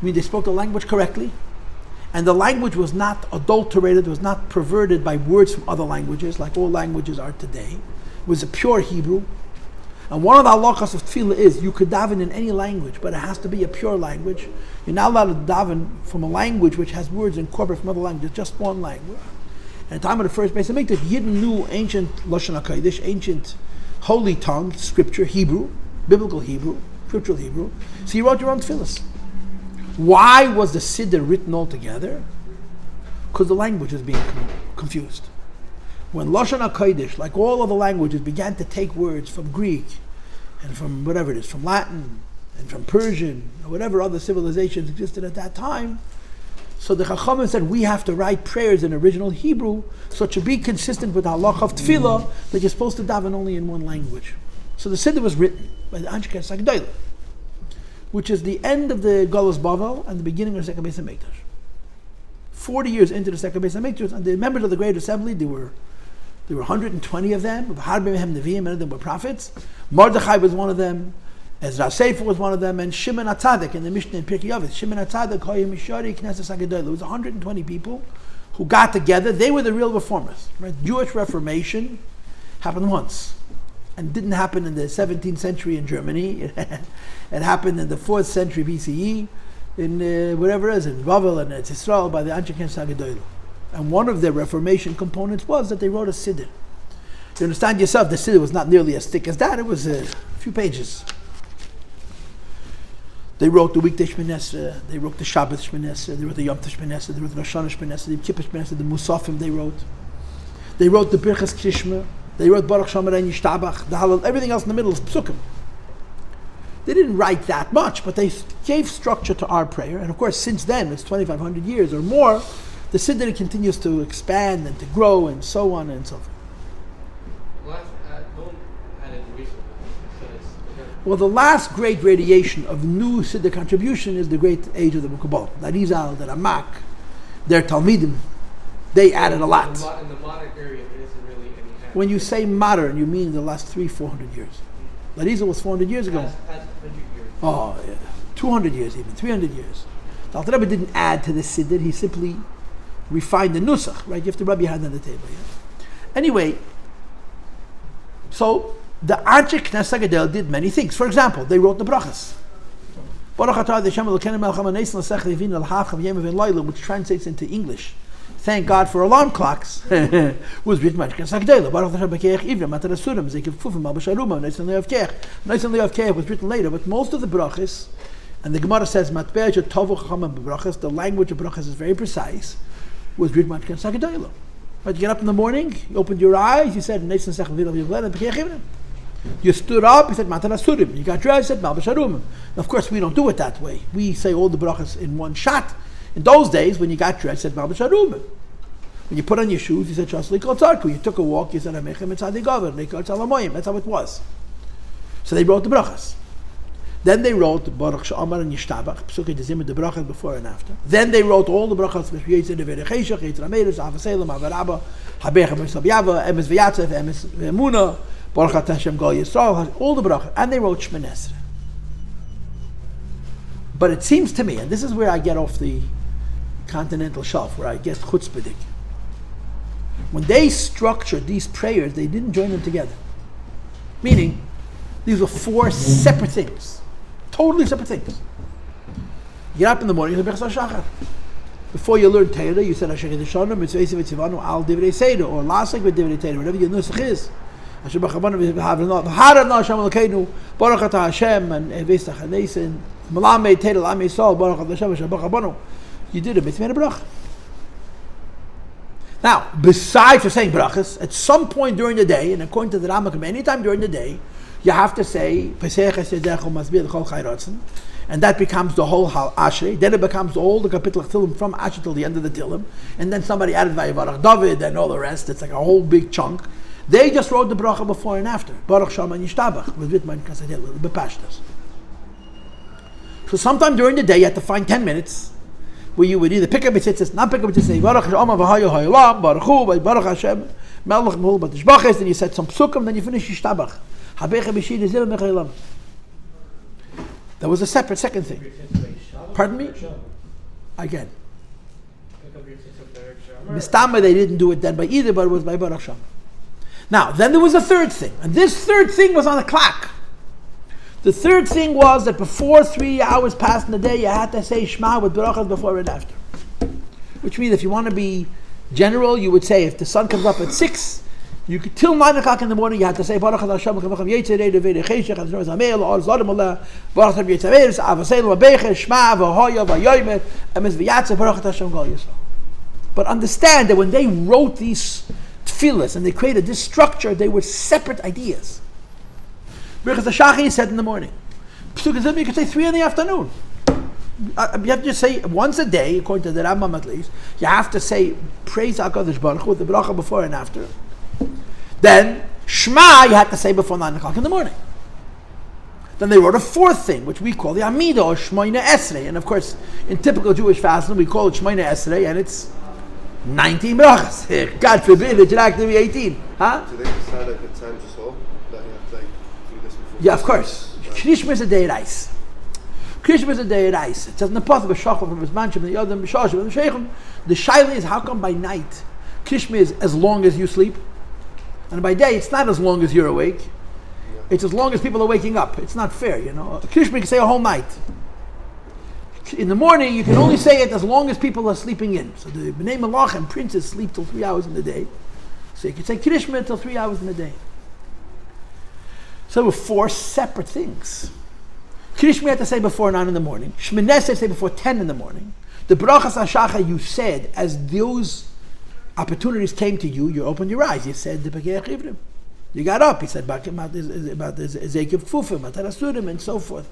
I mean, they spoke the language correctly, and the language was not adulterated, was not perverted by words from other languages, like all languages are today. It was a pure Hebrew. And one of the halachas of tefillah is you could daven in any language, but it has to be a pure language. You're not allowed to daven from a language which has words incorporated from other languages, just one language. And at the time of the first Beis HaMikdash, Yidden knew ancient Lashon HaKodesh, ancient holy tongue, scripture, Hebrew, biblical Hebrew, scriptural Hebrew. So you wrote your own tefillahs. Why was the Siddur written all together? Because the language was being confused. When Lashon HaKodesh, like all other languages, began to take words from Greek and from whatever it is, from Latin and from Persian or whatever other civilizations existed at that time, so the Chachamim said we have to write prayers in original Hebrew so to be consistent with the halach of tefillah that you're supposed to daven only in one language. So the Siddur was written by the Anshei Agdula, which is the end of the Galus Bavel and the beginning of the second Beis HaMikdash. 40 years into the second Beis HaMikdash, and the members of the Great Assembly, there were 120 of them. Many of them were prophets. Mordechai was one of them. Ezra Sefer was one of them. And Shimon HaTzadik in the Mishnah in Pirkei Avos. Shimon HaTzadik, Hoya Mishari, Knesset HaGadol. It was 120 people who got together. They were the real reformers. Right? Jewish Reformation happened once. And didn't happen in the 17th century in Germany. It happened in the 4th century BCE in whatever it is, in Bavel and Yisroel by the Anshei Agdula. And one of their Reformation components was that they wrote a Siddur. You understand yourself, the Siddur was not nearly as thick as that. It was a few pages. They wrote the weekday Shmone Esrei, they wrote the Shabbat Shmone Esrei, they wrote the Yom Tov Shmone Esrei, they wrote the Rosh Hashanah Shmone Esrei, the Kippur Shmone Esrei, the Musafim they wrote. They wrote the Birchos Krias Shma, they wrote Baruch Shomer Yishtabach, the Halal, everything else in the middle is Pesukim. They didn't write that much, but they gave structure to our prayer. And of course, since then, it's 2,500 years or more, the Siddur continues to expand and to grow and so on and so forth. Well, the last great radiation of new Siddur contribution is the great age of the Kabbalah. The Arizal, the Ramak, their Talmidim, they added a lot. In the modern area, there isn't really any. When you say modern, you mean the last 300-400 years. The Arizal was 400 years ago. Past 100 years. Oh, yeah. 200 years even, 300 years. The Alter Rebbe didn't add to the Siddur, he simply refined the nusach, right? You have to rub your hand on the table. Yeah? Anyway, So the Anshei Knesset HaGadol did many things. For example, they wrote the brachas. Which translates into English. Thank God for alarm clocks. Was written by Knesset HaGadol. Was written later, but most of the brachas, and the Gemara says, the language of brachas is very precise, was written by Knesset HaGadol. But you get up in the morning, you opened your eyes, you said, you stood up, you said, you got dressed, you said, of course, we don't do it that way. We say all the brachas in one shot. In those days, when you got dressed, you said, when you put on your shoes, you said, you took a walk, you said, that's how it was. So they wrote the brachas. Then they wrote the Baruch She'amar and Yishtabach, Pesukei DiZimra, the brachas before and after. Then they wrote all the brachas, Baruch Hashem Gal Yisroel, all the brachas, and they wrote Shmone Esrei. But it seems to me, and this is where I get off the continental shelf, where I get chutzpahdik. When they structured these prayers, they didn't join them together. Meaning, these were 4 separate things. Totally separate things. You get up in the morning, you say Birchos Shachar. Before you learn Torah, you said Asher Yedishanu, Mitzvah V'Tzivanu, Al Divrei Seder, or Lasek V'Divrei Torah, whatever your nusach is. Asher B'Chabanu V'Havanu, V'Hadna Hashem Elokeinu, Baruch Atah Hashem, and V'Estach HaNesin, Malamei Torah L'Am Yisrael, Baruch Atah Hashem, Asher B'Chabanu. You did a mitzvah and a bracha. Now, besides for saying brachas, at some point during the day, and according to the Rambam, anytime during the day, you have to say, and that becomes the whole Ashrei. Then it becomes all the kapitel Tilim from Ashrei till the end of the Tilim. And then somebody added Vayivarach David and all the rest. It's like a whole big chunk. They just wrote the bracha before and after. Baruch She'amar and Yishtabach was written by Knesset HaGadol, the Bepashtas. So sometime during the day, you have to find 10 minutes where you would either pick up tzitzis, not pick up tzitzis, Baruch She'amar v'hayo ha'olam, Baruch Hu, Baruch Hashem, Melech Mehul B'tishbachis, then you said some Pesukim, then you finish Yishtabach. There was a separate second thing. Pardon me? Again. Mistama, they didn't do it then by either, but it was by Baruch She'amar. Now, then there was a third thing, and this third thing was on the clock. The third thing was that before 3 hours passed in the day, you had to say Shema with brachas before and after. Which means if you want to be general, you would say if the sun comes up at 6, you could till 9 o'clock in the morning. You had to say Baruch Hashem Yitzrei Devei Cheshach Adonai Zamel Or Zodem Allah Baruch Hashem Yitzrei Avasei Labeche Shema V'Hoya V'Yoymer Emes V'Yatze Baruch Hashem Gal Yisroel. But understand that when they wrote these tefillas and they created this structure, they were separate ideas. Birchos Shachar is said in the morning. Pesukei DiZimra you could say 3 in the afternoon. You have to just say once a day, according to the Rambam at least. You have to say praise HaKadosh Baruch Hu with the bracha before and after. Then Shema you had to say before 9 o'clock in the morning. Then they wrote a fourth thing, which we call the Amidah or Shmone Esrei. And of course, in typical Jewish fashion, we call it Shmone Esrei, and it's 19 brachas. God forbid it should actually be 18. Huh? Do they decide at the time to solve that you have to do this before? Yeah, of course. Krishma is a day rice. Krishma is a day rice. It says in the Possuk, B'shachar from his manshim, the other B'shachar from the Sheikhem. The shaila is how come by night Krishma is as long as you sleep? And by day, it's not as long as you're awake. Yeah. It's as long as people are waking up. It's not fair, you know. Krishma can say a whole night. In the morning, you can only say it as long as people are sleeping in. So the Bnei Malach and princes sleep till 3 hours in the day. So you can say Krishma until 3 hours in the day. So there were 4 separate things. Krishma you had to say before 9 in the morning. Shmone Esrei say before 10 in the morning. The Birchos Shachar you said as those opportunities came to you, you opened your eyes. You said the Pesukim Ivrim. You got up. He said about the Zekev Kfufim, Matarasurim, and so forth.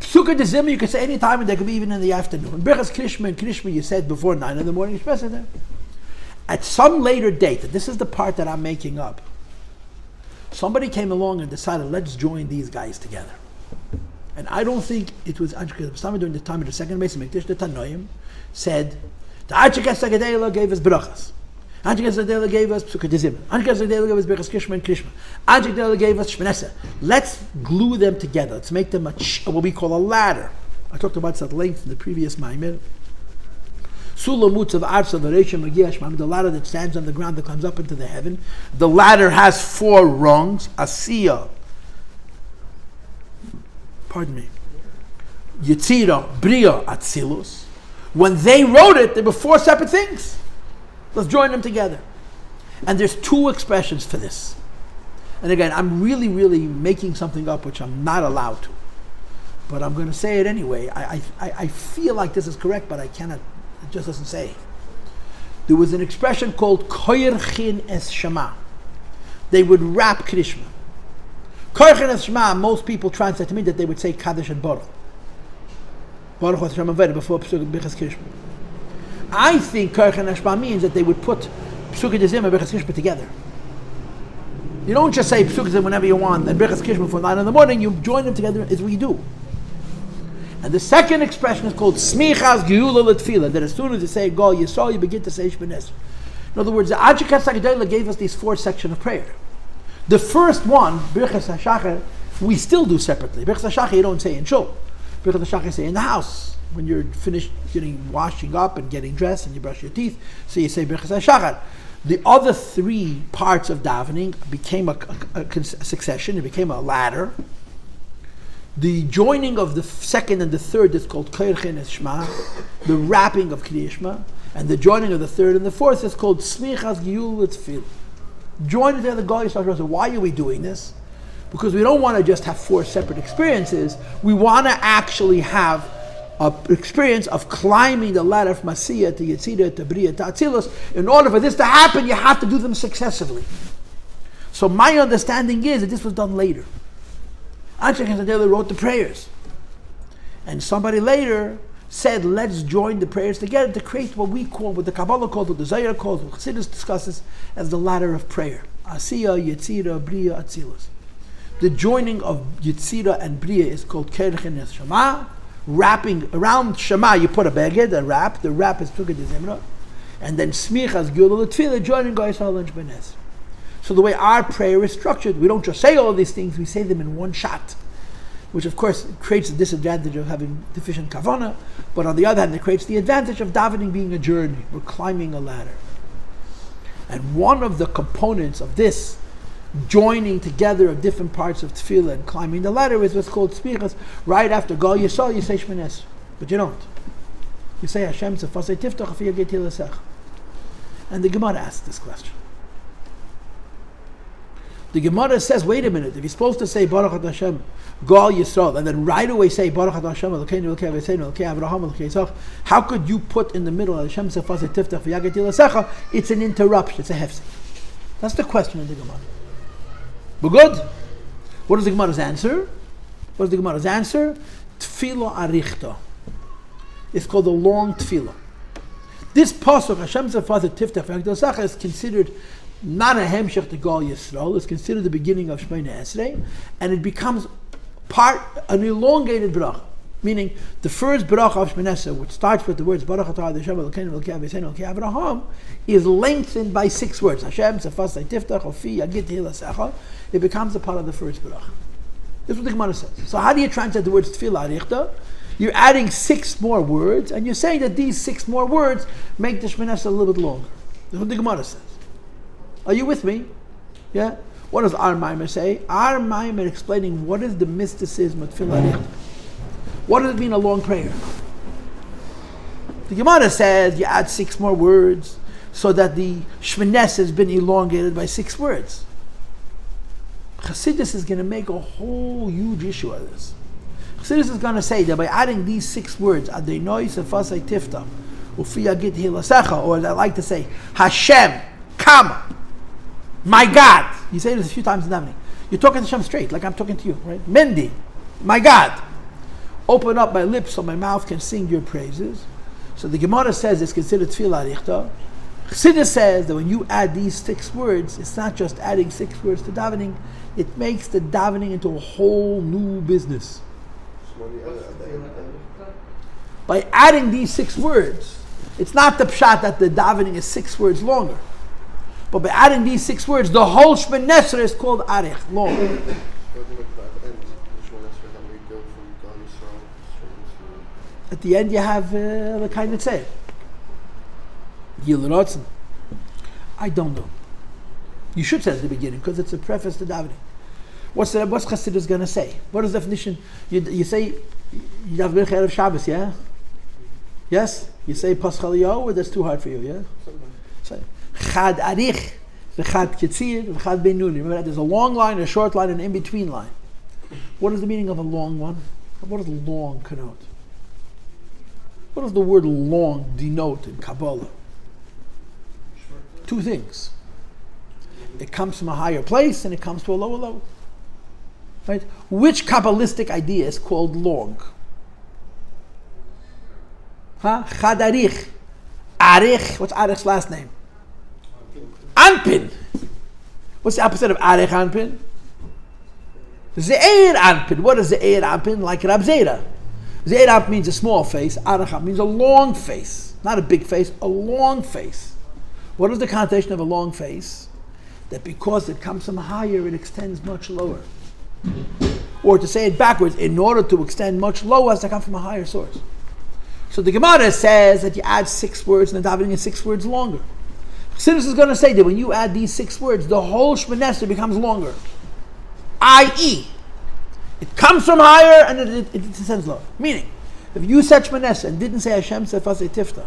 Pesukei DiZimra you could say any time, and they could be even in the afternoon. Birchos Krishma you said before 9 in the morning. Especially there. At some later date, and this is the part that I'm making up, somebody came along and decided, let's join these guys together. And I don't think it was somebody during the time of the second Beis Hamikdash, the Tanoim said, the Anshei Knesset HaGadol gave us brachas. Anshei Knesset HaGadol gave us Pesukei DiZimra. Anshei Knesset HaGadol gave us Birchos Krishma and Krishma. Anshei Knesset HaGadol gave us Shmone Esrei. Let's glue them together. Let's make them what we call a ladder. I talked about this at length in the previous Maimer. Sulamutz of Arts of Areshim Magiah Shmam, the ladder that stands on the ground that comes up into the heaven. The ladder has 4 rungs. Asiya. Pardon me. Yetzira, Bria, Atzilus. When they wrote it, there were 4 separate things. Let's join them together. And there's 2 expressions for this. And again, I'm really making something up which I'm not allowed to. But I'm going to say it anyway. I feel like this is correct, but I cannot. It just doesn't say. There was an expression called Koyerchin es Shema. They would rap Krishma. Koyerchin es Shema, most people translate to me that they would say Kaddish and Baruch. Baruch Hashem Aved before Birchos Krias Shma. I think Koyerchin es Shema means that they would put Pesukim DiZimra and Birchos Krias Shma together. You don't just say Pesukim DiZimra whenever you want, and Birchos Krias Shma for 9 in the morning, you join them together as we do. And the second expression is called Smichas Ga'ula Letfilah, that as soon as you say Go Yisroel, you begin to say Shmone Esrei. In other words, the Agdula gave us these 4 sections of prayer. The first one, Birchos HaShachar, we still do separately. Birchos HaShachar you don't say in shul. Birchos HaShachar you say in the house. When you're finished washing up and getting dressed and you brush your teeth, so you say Birchos HaShachar. The other 3 parts of davening became a succession, it became a ladder. The joining of the second and the third is called Koyerchin es Shma, the wrapping of Krias Shma, and the joining of the third and the fourth is called Smichas Ga'ula Letfilah. Joining together the Ga'ula. Why are we doing this? Because we don't want to just have 4 separate experiences. We want to actually have an experience of climbing the ladder from Asiya to Yetzira to Bria to Atzilus. In order for this to happen, you have to do them successively. So my understanding is that this was done later. Ancient wrote the prayers. And somebody later said, let's join the prayers together to create what we call, what the Kabbalah calls, what the Zohar calls, what Chassidus discusses as the ladder of prayer. Asiya, Yetzira, Bria, Atzilus. The joining of Yetzira and Bria is called Koyerchin es Shema. Wrapping around Shema, you put a beged, a wrap. The wrap is Pesukim DiZimra. And then Smichas Ga'ula Letfilah, joining Yisroel and Shmone Esrei. So the way our prayer is structured, we don't just say all these things, we say them in one shot, which of course creates the disadvantage of having deficient kavanah, but on the other hand, it creates the advantage of davening being a journey. We're climbing a ladder. And one of the components of this joining together of different parts of tefillah and climbing the ladder is what's called smichas. Right after Go Yisroel, you say Shmone Esrei, but you don't. You say Hashem Sefasai Tiftach. And the Gemara asks this question. The Gemara says, wait a minute, if you're supposed to say Baruch Hashem, Go Yisroel, and then right away say Baruch Hashem, Elokeinu Elokei Avosseinu, Elokei Avraham, Elokei Yitzchak, how could you put in the middle Hashem Sefasai Tiftach v'yaget yilasecha? It's an interruption, it's a hefsek. That's the question in the Gemara. We're good? What is the Gemara's answer? What is the Gemara's answer? Tefilla Arichtah. It's called a long tefillah. This Possuk, Hashem Sefasai Tiftach v'yaget yilasecha, is considered not a hemshech to Go Yisroel. It's considered the beginning of Shmone Esrei, and it becomes an elongated bracha. Meaning, the first bracha of Shmone Esrei, which starts with the words Baruch Atah Hashem Elokeinu Elokei Avosseinu Elokei Avraham, is lengthened by 6 words. Hashem Sefasai Tiftach Ofi Yagit Hilasecha. It becomes a part of the first bracha. This is what the Gemara says. So how do you translate the words Tefilla Arichta? You're adding 6 more words, and you're saying that these 6 more words make the Shmone Esrei a little bit longer. This is what the Gemara says. Are you with me? Yeah? What does our Maimer say? Our Maimer explaining what is the mysticism of Tefillah Arichta. What does it mean a long prayer? The Gemara says you add 6 more words so that the Shmone Esrei has been elongated by 6 words. Chassidus is going to make a whole huge issue of this. Chassidus is going to say that by adding these 6 words, Adnai, Sefasai, Tiftach, Ufi Yagit Hilasecha, or I like to say, Hashem, come, my God. You say this a few times in davening. You're talking to Hashem straight, like I'm talking to you, right? Mendi, my God. Open up my lips so my mouth can sing your praises. So the Gemara says it's considered Tefillah Arichta. Chassidus says that when you add these 6 words, it's not just adding 6 words to davening, it makes the davening into a whole new business. By adding these 6 words, it's not the pshat that the davening is 6 words longer. But by adding these 6 words, the whole Shmone Esrei is called Arich, long. At the end you have the kind of say. Yilrotzen. I don't know. You should say at the beginning because it's a preface to davening. What's Chassidus going to say? What is the definition? You say you have Birchos Erev Shabbos, yeah? Yes? You say Paschal Yo, or that's too hard for you, yeah? Say Chad Arich, V'chad Ketzir, V'chad Beinuni. Remember that there's a long line, a short line, and an in-between line. What is the meaning of a long one? What does long connote? What does the word long denote in Kabbalah? Two things. It comes from a higher place and it comes to a lower level. Right? Which Kabbalistic idea is called long? Chad Arich. Arich. What's Arich's last name? Anpin. What's the opposite of Arich Anpin? Ze'er Anpin. What is Ze'er Anpin? Like Rab Zera. Ze'er Anpin means a small face. Arich means a long face. Not a big face, a long face. What is the connotation of a long face? That because it comes from higher, it extends much lower. Or to say it backwards, in order to extend much lower, has to come from a higher source. So the Gemara says that you add 6 words and the davening is 6 words longer. Chassidus is going to say that when you add these 6 words, the whole Shmone Esrei becomes longer. I.e., it comes from higher and it descends lower. Meaning, if you said Shmone Esrei and didn't say Hashem Sefasai Tiftach,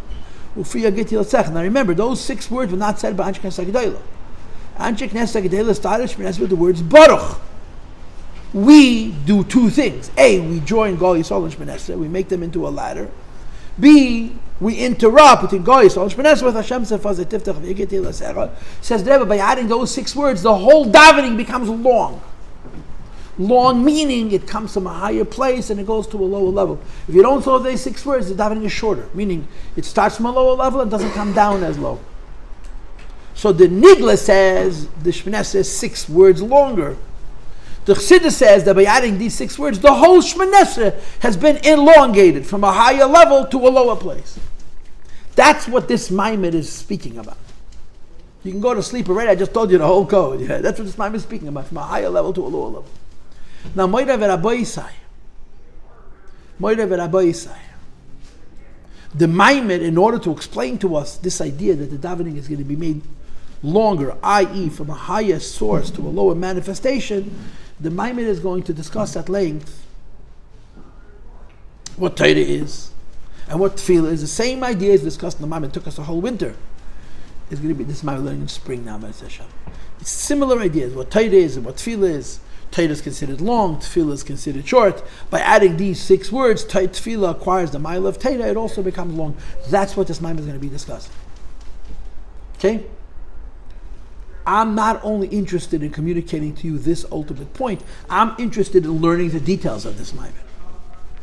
now remember, those 6 words were not said by Anshei Knesset Agdula. Anshei Knesset Agdula started Shmone Esrei with the words Baruch. We do 2 things. A, we join Gol Yisroel and Shmone Esrei, we make them into a ladder. B, we interrupt between Gol Yisroel and Shmone Esrei with Hashem Sefasai Tiftach v'yigeti l'secha. Says the Rebbe, by adding those 6 words, the whole davening becomes long. Long meaning it comes from a higher place and it goes to a lower level. If you don't say those 6 words, the davening is shorter. Meaning it starts from a lower level and doesn't come down as low. So the Nigla says the Shmone Esrei is 6 words longer. The Chassidus says that by adding these 6 words, the whole Shmone Esrei has been elongated from a higher level to a lower place. That's what this Maimed is speaking about. You can go to sleep already. I just told you the whole code. Yeah, that's what this Maimed is speaking about, from a higher level to a lower level. Now, Moirav Rabbi Yisai. The Maimed, in order to explain to us this idea that the davening is going to be made longer, i.e. from a higher source to a lower manifestation, the Maimed is going to discuss at length what Torah is and what Tefilla is. The same idea is discussed in the Maimed. It took us a whole winter. It's going to be this Maimed learning in spring now. It's similar ideas, what Torah is and what Tefilla is. Torah is considered long, Tefilla is considered short. By adding these 6 words, Tefilla acquires the mile of Torah, it also becomes long. That's what this Maimed is going to be discussing. Okay? I'm not only interested in communicating to you this ultimate point, I'm interested in learning the details of this Maimed.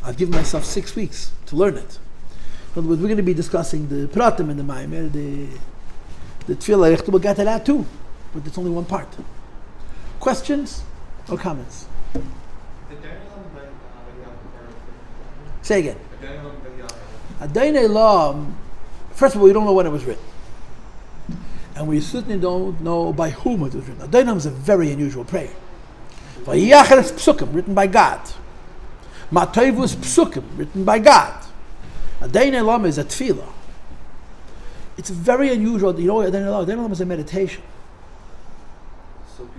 I've given myself 6 weeks to learn it. In other words, we're going to be discussing the pratim in the Maimed, the Tefilla, Arichtã, we'll get to that too, but it's only one part. Questions or comments? Say again. Adnai, first of all, we don't know when it was written. And we certainly don't know by whom it was written. Adnai is a very unusual prayer. Vayachar Pesukim, written by God. Matayvus Pesukim, written by God. Adnai is a tefillah. It's very unusual. You know, Adnai is a meditation.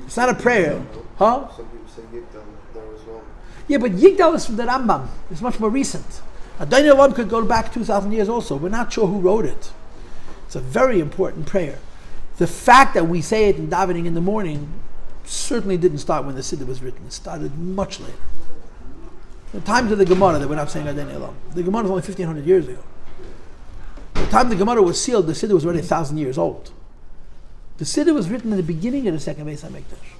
It's not a prayer. Huh? Some people say Yigdal there as well. Yeah, but Yigdal is from the Rambam. It's much more recent. Adnai could go back 2,000 years also. We're not sure who wrote it. It's a very important prayer. The fact that we say it in davening in the morning certainly didn't start when the Siddur was written. It started much later. The times of the Gemara that we're not saying Adnai Elam. The Gemara was only 1,500 years ago. The time the Gemara was sealed, the Siddur was already 1,000 years old. The Siddur was written in the beginning of the second Beis HaMikdash.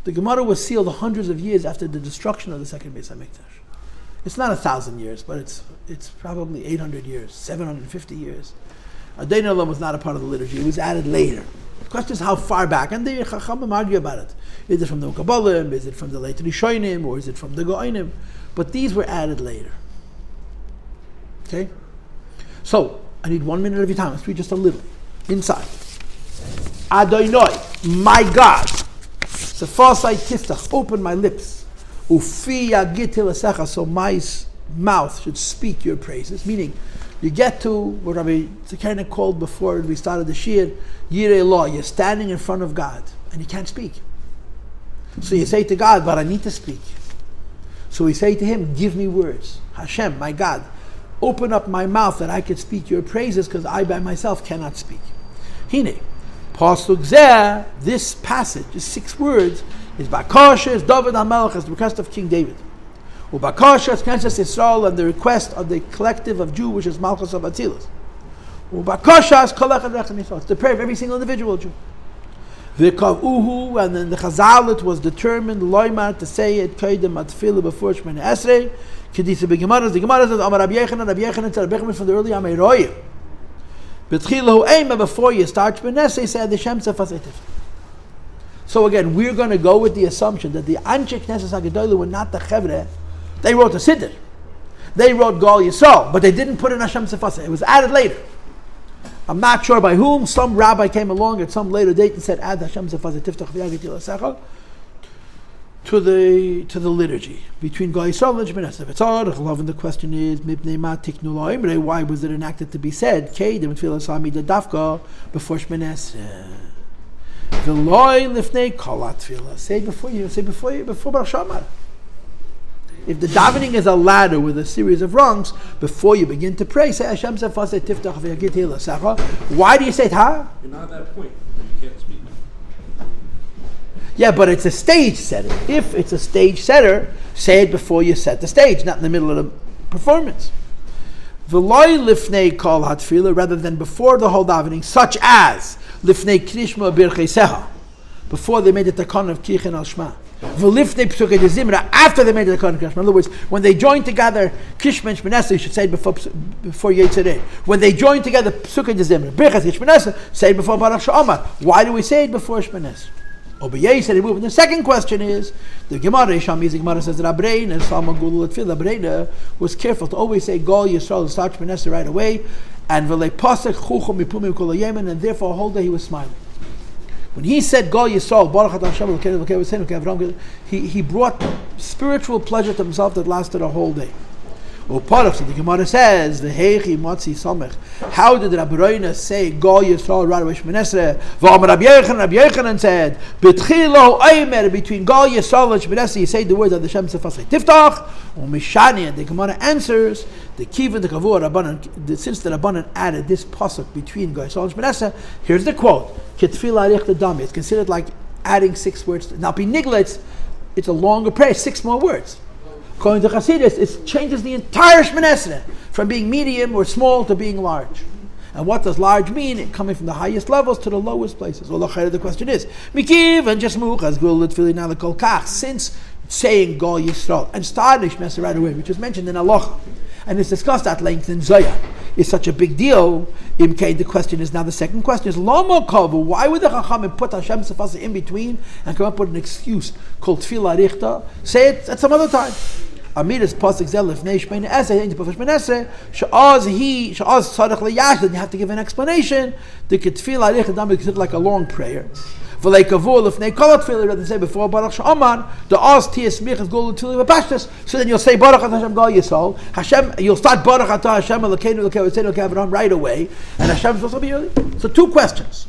The Gemara was sealed hundreds of years after the destruction of the second Beis HaMikdash. It's not 1,000 years, but it's probably 800 years, 750 years. Adnai Elam was not a part of the liturgy. It was added later. The question is how far back, and the Chachamim argue about it. Is it from the Kabbalah? Is it from the later Rishonim? Or is it from the Goinim? But these were added later. Okay? So, I need 1 minute of your time. Let's read just a little. Inside. Adonai, my God. Sefasai Tiftach, open my lips. Ufi yagit lesecha, so my mouth should speak your praises. Meaning, You get to what Rabbi Tzikaina called before we started the Shir, Yirei Law. You're standing in front of God and you can't speak. So you say to God, but I need to speak. So we say to him, give me words. Hashem, my God, open up my mouth that I could speak your praises because I by myself cannot speak. Hine, Possuk Zeh, this passage, just 6 words, is Bakashas David HaMelech, as the request of King David. Ubakashas Knesset Yisroel, and the request of the collective of Jew, which is Malchus of Atzilus. Ubakashas Kolechad Rechem Yisrael, it's the prayer of every single individual Jew. V'kav Uhu, and then the Chazal, it was determined, Loimar, to say it, Kaidem Tefilla before Shmone Esrei, Kedisa B'Gemara, the Gemara says, Amar Rabbi Yechanan said, Rabbi Yechanan from the early Amayroyim. B'tchilahu Eima, before you start Shmone Esrei, said the Shem Sefasai Tiftach. So again, we're going to go with the assumption that the Anshei Knesset HaGadולה were not the Chevre. They wrote the Siddur. They wrote Gol Yisrael, but they didn't put in Hashem Sefasai. It was added later. I'm not sure by whom. Some rabbi came along at some later date and said, add Hashem Sefasai Tiftach v'yagit to the liturgy between Gol Yisrael and Shmone Esrei. The question is, why was it enacted to be said? Before Shmone Esrei. The loy lifnei kol tefillah. Say before Baruch Shamar. If the davening is a ladder with a series of rungs, before you begin to pray, say Hashem Sefasai Tiftach v'yagit hilasecha. Why do you say it? You're not at that point where you can't speak. Yeah, but it's a stage setter. If it's a stage setter, say it before you set the stage, not in the middle of the performance. V'loy lifnei kol tefillah, rather than before the whole davening, such as Lifnei Krishma Bircheseha, before they made the takon of Kichin al Shma. V'lifnei Pesukai DiZimra, after they made the takon of Krishma. In other words, when they joined together Krishma and Shmone Esrei, you should say it before Yisroel. When they joined together Pesukai DiZimra, Birchos Krias Shma, say it before Baruch She'omar. Why do we say it before Shmone Esrei? Obeyei said remove. And the second question is, the Gemara, the Gemara says that Abrein and Salma Gulu Letfilah, Abrein was careful to always say Gol Yisrael and start Shmone Esrei right away. And V'lei Possuk Chuchum Mipumim Kol Yemen, and therefore a whole day he was smiling. When he said Gol Yisrael, Baruch Hashem, he brought spiritual pleasure to himself that lasted a whole day. Perek, so the Gemara says, V'heichi Matzi Samech. How did Rabbi Roina say Gol Yisrael right away Shmone Esrei? V'amar Rabbi Yechanan said, B'tchilo Omer, between Gol Yisrael and Shmone Esrei, you say the words of the Shem Sefasai Tiftach, Umishani, and the Gemara answers, the Kivan, the Kavur, Rabbanan, since the Rabbanan added this Possuk between Gol Yisrael and Shmone Esrei, here's the quote, Tefilla Arychta. It's considered like adding 6 words. Now, B'niglitz, it's a longer prayer, 6 more words. According to Chassidus, it changes the entire Shmone Esrei from being medium or small to being large. And what does large mean? It coming from the highest levels to the lowest places. Well, the question is, Mikiv and just muchas gul letfilah now the kol kach, since saying Gol Yisrael and starting Shmone Esrei right away, which is mentioned in Halacha, and it's discussed at length in Zohar, is such a big deal. The question is now, the second question is, Lama Kavu, why would the Chachamim put Hashem Sefasai in between and come up with an excuse called Tefilla Arichta? Say it at some other time. Amidas Possuk Zel Lifnei Shmone Esrei into Shmone Esrei Sha'az Tzarech Leyash. Then you have to give an explanation. The Tefilla Arichta is like a long prayer. V'lei Kavur Lifnei Kol Tefilla, rather than say before Baruch She'omar the Oz Tiyas Smichas Gol Tefilla V'Pashtus. So then you'll say Baruch Atah Hashem Gol Yisrael. Hashem, you'll start Baruch Atah Hashem Elokeinu Elokeinu Avraham right away, and Hashem is also be early. So 2 questions.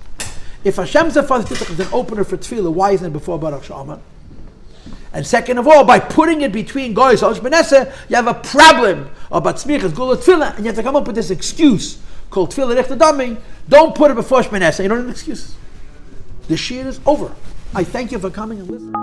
If Hashem Sefasai Tiftach is an opener for Tefillah, why isn't it before Baruch She'omar? And second of all, by putting it between Gol Yisrael and Shmone Esrei, you have a problem about Smichas Gol Tefilla, and you have to come up with this excuse called Tefilla Arychta. Don't put it before Shmone Esrei. You don't have excuses. The shir is over. I thank you for coming and listening.